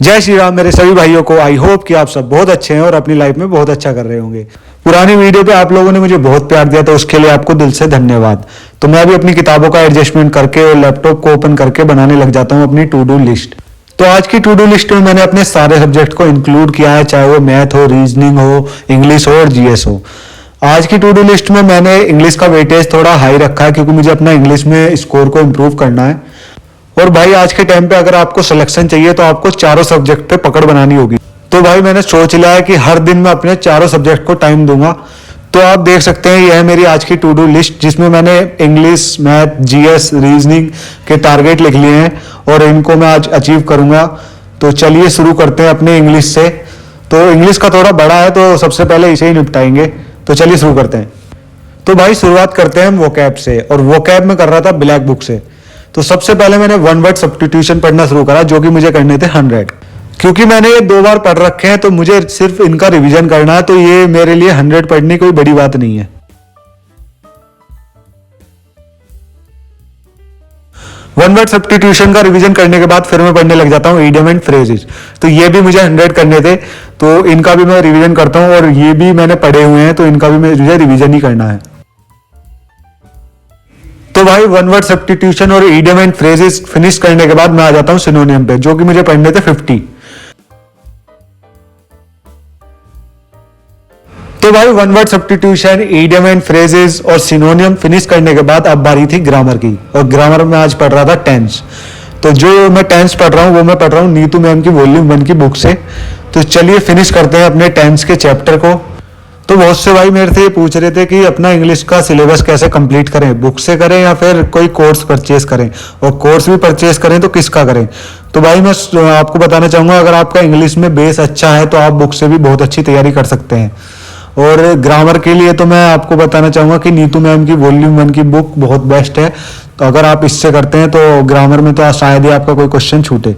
जय श्री राम मेरे सभी भाइयों को। आई होप कि आप सब बहुत अच्छे हैं और अपनी लाइफ में बहुत अच्छा कर रहे होंगे। पुरानी वीडियो पे आप लोगों ने मुझे बहुत प्यार दिया तो उसके लिए आपको दिल से धन्यवाद। तो मैं भी अपनी किताबों का एडजस्टमेंट करके और लैपटॉप को ओपन करके बनाने लग जाता हूँ अपनी टू डू लिस्ट। तो आज की टू डू लिस्ट में मैंने अपने सारे सब्जेक्ट को इंक्लूड किया है, चाहे वो मैथ हो, रीजनिंग हो, इंग्लिश हो और जीएस हो। आज की टू डू लिस्ट में मैंने इंग्लिश का वेटेज थोड़ा हाई रखा है क्योंकि मुझे अपना इंग्लिश में स्कोर को इम्प्रूव करना है। और भाई आज के टाइम पे अगर आपको सिलेक्शन चाहिए तो आपको चारों सब्जेक्ट पे पकड़ बनानी होगी। तो भाई मैंने सोच लिया है कि हर दिन मैं अपने चारों सब्जेक्ट को टाइम दूंगा। तो आप देख सकते हैं यह है मेरी आज की टू डू लिस्ट, जिसमें मैंने इंग्लिश, मैथ, जीएस, रीजनिंग के टारगेट लिख लिए हैं और इनको मैं आज अचीव करूंगा। तो चलिए शुरू करते हैं अपने इंग्लिश से। तो इंग्लिश का थोड़ा बड़ा है तो सबसे पहले इसे ही निपटाएंगे। तो चलिए शुरू करते हैं। तो भाई शुरुआत करते हैं हम वोकैब से, और वोकैब में कर रहा था ब्लैक बुक से। तो सबसे पहले मैंने वन वर्ड सब्स्टिट्यूशन पढ़ना शुरू करा, जो कि मुझे करने थे 100। क्योंकि मैंने ये 2 बार पढ़ रखे हैं तो मुझे सिर्फ इनका रिवीजन करना है, तो ये मेरे लिए 100 पढ़नी कोई बड़ी बात नहीं है। वन वर्ड सब्स्टिट्यूशन का रिवीजन करने के बाद फिर मैं पढ़ने लग जाता हूँ इडियम एंड फ्रेजेस। तो ये भी मुझे 100 करने थे, तो इनका भी मैं रिवीजन करता हूँ, और ये भी मैंने पढ़े हुए हैं तो इनका भी मुझे रिवीजन ही करना है। तो भाई वन वर्ड सब्स्टिट्यूशन और इडियम एंड फ्रेजेस फिनिश करने के बाद मैं आ जाता हूं सिनोनियम पे, जो कि मुझे पढ़ने थे 50। तो भाई one word substitution, idiom and phrases और सिनोनियम फिनिश करने के बाद अब बारी थी ग्रामर की, और ग्रामर में आज पढ़ रहा था टेंस। तो जो मैं टेंस पढ़ रहा हूँ वो मैं पढ़ रहा हूँ नीतू मैम की वॉल्यूम 1 की बुक से। तो चलिए फिनिश करते हैं अपने टेंस के चैप्टर को। तो बहुत से भाई मेरे से ये पूछ रहे थे कि अपना इंग्लिश का सिलेबस कैसे कंप्लीट करें, बुक से करें या फिर कोई कोर्स परचेज करें, और कोर्स भी परचेज करें तो किसका करें। तो भाई मैं आपको बताना चाहूँगा, अगर आपका इंग्लिश में बेस अच्छा है तो आप बुक से भी बहुत अच्छी तैयारी कर सकते हैं। और ग्रामर के लिए तो मैं आपको बताना चाहूँगा कि नीतू मैम की वॉल्यूम 1 की बुक बहुत बेस्ट है। तो अगर आप इससे करते हैं तो ग्रामर में तो शायद ही आपका कोई क्वेश्चन छूटे।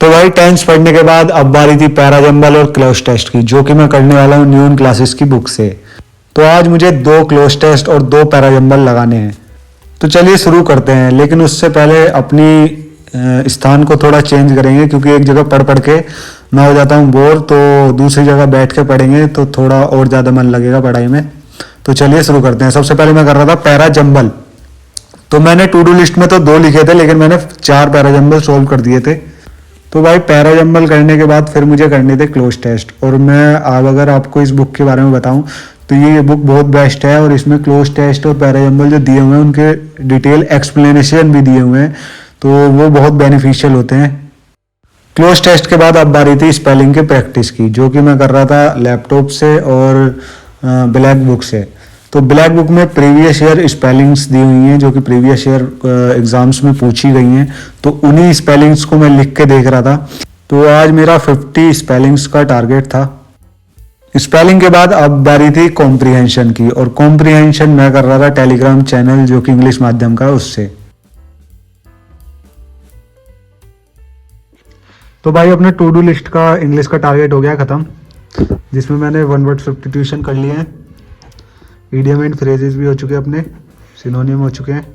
तो भाई टेंस पढ़ने के बाद अब बारी थी पैराजंबल और क्लोज टेस्ट की, जो कि मैं करने वाला हूँ न्यून क्लासेस की बुक से। तो आज मुझे 2 क्लोज टेस्ट और 2 पैराजंबल लगाने हैं। तो चलिए शुरू करते हैं, लेकिन उससे पहले अपनी स्थान को थोड़ा चेंज करेंगे, क्योंकि एक जगह पढ़ पढ़ के मैं हो जाता हूँ बोर। तो दूसरी जगह बैठ के पढ़ेंगे तो थोड़ा और ज़्यादा मन लगेगा पढ़ाई में। तो चलिए शुरू करते हैं। सबसे पहले मैं कर रहा था पैराजंबल। तो मैंने टू डू लिस्ट में तो 2 लिखे थे, लेकिन मैंने 4 पैराजंबल सोल्व कर दिए थे। तो भाई पैराजंबल करने के बाद फिर मुझे करने थे क्लोज टेस्ट। और मैं अब अगर आपको इस बुक के बारे में बताऊं तो ये बुक बहुत बेस्ट है, और इसमें क्लोज टेस्ट और पैराजंबल जो दिए हुए हैं उनके डिटेल एक्सप्लेनेशन भी दिए हुए हैं, तो वो बहुत बेनिफिशियल होते हैं। क्लोज टेस्ट के बाद अब बारी थी स्पेलिंग के प्रैक्टिस की, जो कि मैं कर रहा था लैपटॉप से और ब्लैक बुक से। तो ब्लैक बुक में प्रीवियस ईयर स्पेलिंग्स दी हुई हैं, जो कि प्रीवियस ईयर एग्जाम्स में पूछी गई हैं। तो उन्हीं स्पेलिंग्स को मैं लिख के देख रहा था। तो आज मेरा 50 स्पेलिंग्स का टारगेट था। स्पेलिंग के बाद अब बारी थी कॉम्प्रिहेंशन की, और कॉम्प्रिहेंशन मैं कर रहा था टेलीग्राम चैनल, जो कि इंग्लिश माध्यम का, उससे। तो भाई अपने टू डू लिस्ट का इंग्लिश का टारगेट हो गया खत्म, जिसमें मैंने वन वर्ड सब्स्टिट्यूशन कर लिए हैं, इडियम एंड फ्रेजेस भी हो चुके हैं अपने, सिनोनियम हो चुके हैं,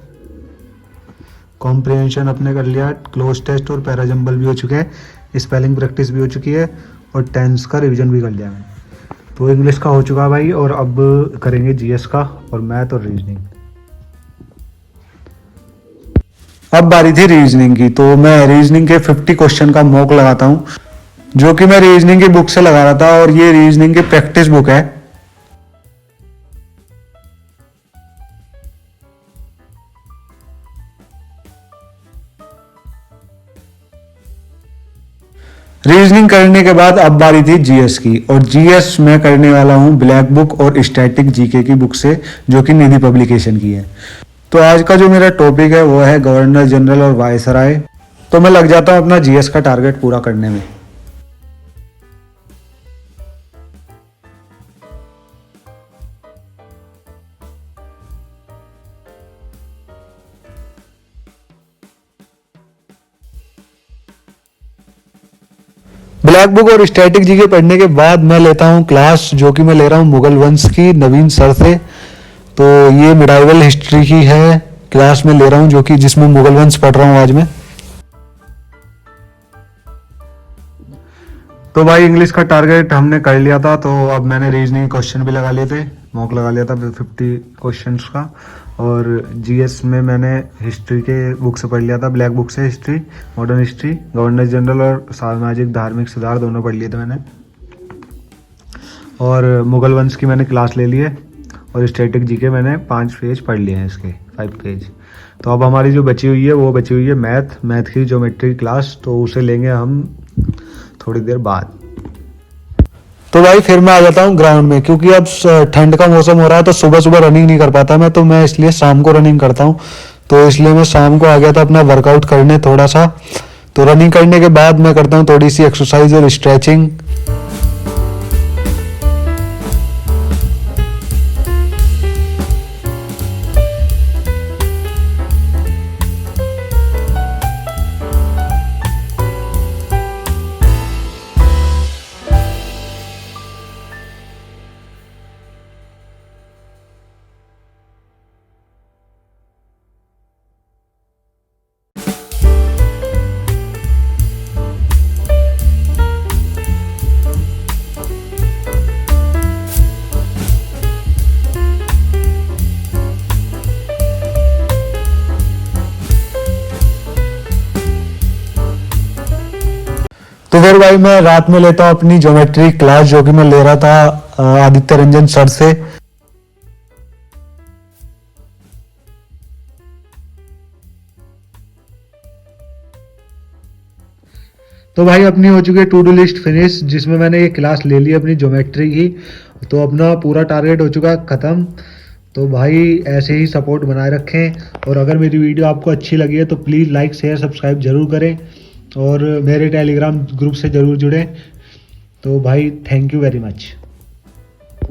कॉम्प्रिहेंशन अपने कर लिया, क्लोज टेस्ट और पैराजंबल भी हो चुके हैं, स्पेलिंग प्रैक्टिस भी हो चुकी है, और टेंस का रिवीजन भी कर लिया मैंने। तो इंग्लिश का हो चुका भाई, और अब करेंगे जीएस का और मैथ और रीजनिंग। अब बारी थी रीजनिंग की। तो मैं रीजनिंग के 50 क्वेश्चन का मॉक लगाता हूँ, जो कि मैं रीजनिंग की बुक से लगा रहा था, और ये रीजनिंग की प्रैक्टिस बुक है। रीजनिंग करने के बाद अब बारी थी जीएस की, और जीएस मैं करने वाला हूं ब्लैक बुक और स्टैटिक जीके की बुक से, जो कि निधि पब्लिकेशन की है। तो आज का जो मेरा टॉपिक है वो है गवर्नर जनरल और वायसराय। तो मैं लग जाता हूं अपना जीएस का टारगेट पूरा करने में। ब्लैक बुक और स्टैटिक जीके पढ़ने के बाद मैं लेता हूँ क्लास, जो कि मैं ले रहा हूँ मुगल वंश की नवीन सर से। तो ये मिडाइवल हिस्ट्री की है क्लास में ले रहा हूँ, जो कि जिसमें मुगल वंश पढ़ रहा हूँ आज मैं। तो भाई इंग्लिश का टारगेट हमने कर लिया था, तो अब मैंने रीजनिंग क्वेश्चन भी लगा लिए थे, मॉक लगा लिया था 50 क्वेश्चंस का। और जीएस में मैंने हिस्ट्री के बुक से पढ़ लिया था, ब्लैक बुक से history, modern history, governance general और सामाजिक धार्मिक सुधार दोनों पढ़ लिए थे मैंने। और मुगल वंश की मैंने क्लास ले ली है, और स्टैटिक जीके मैंने 5 पेज पढ़ लिए हैं, इसके 5 पेज। तो अब हमारी जो बची हुई है वो बची हुई है मैथ की ज्योमेट्री क्लास, तो उसे लेंगे हम थोड़ी देर बाद। तो भाई फिर मैं आ जाता हूँ ग्राउंड में, क्योंकि अब ठंड का मौसम हो रहा है तो सुबह सुबह रनिंग नहीं कर पाता मैं, तो मैं इसलिए शाम को रनिंग करता हूँ। तो इसलिए मैं शाम को आ गया था अपना वर्कआउट करने थोड़ा सा। तो रनिंग करने के बाद मैं करता हूँ थोड़ी सी एक्सरसाइज और स्ट्रेचिंग। तो फिर भाई मैं रात में लेता हूँ अपनी ज्योमेट्री क्लास, जो कि मैं ले रहा था आदित्य रंजन सर से। तो भाई अपनी हो चुकी है टू डू लिस्ट फिनिश, जिसमें मैंने ये क्लास ले ली अपनी ज्योमेट्री की। तो अपना पूरा टारगेट हो चुका है ख़त्म। तो भाई ऐसे ही सपोर्ट बनाए रखें, और अगर मेरी वीडियो आपको अच्छी लगी है तो प्लीज़ लाइक शेयर सब्सक्राइब जरूर करें, और मेरे टेलीग्राम ग्रुप से ज़रूर जुड़ें। तो भाई थैंक यू वेरी मच।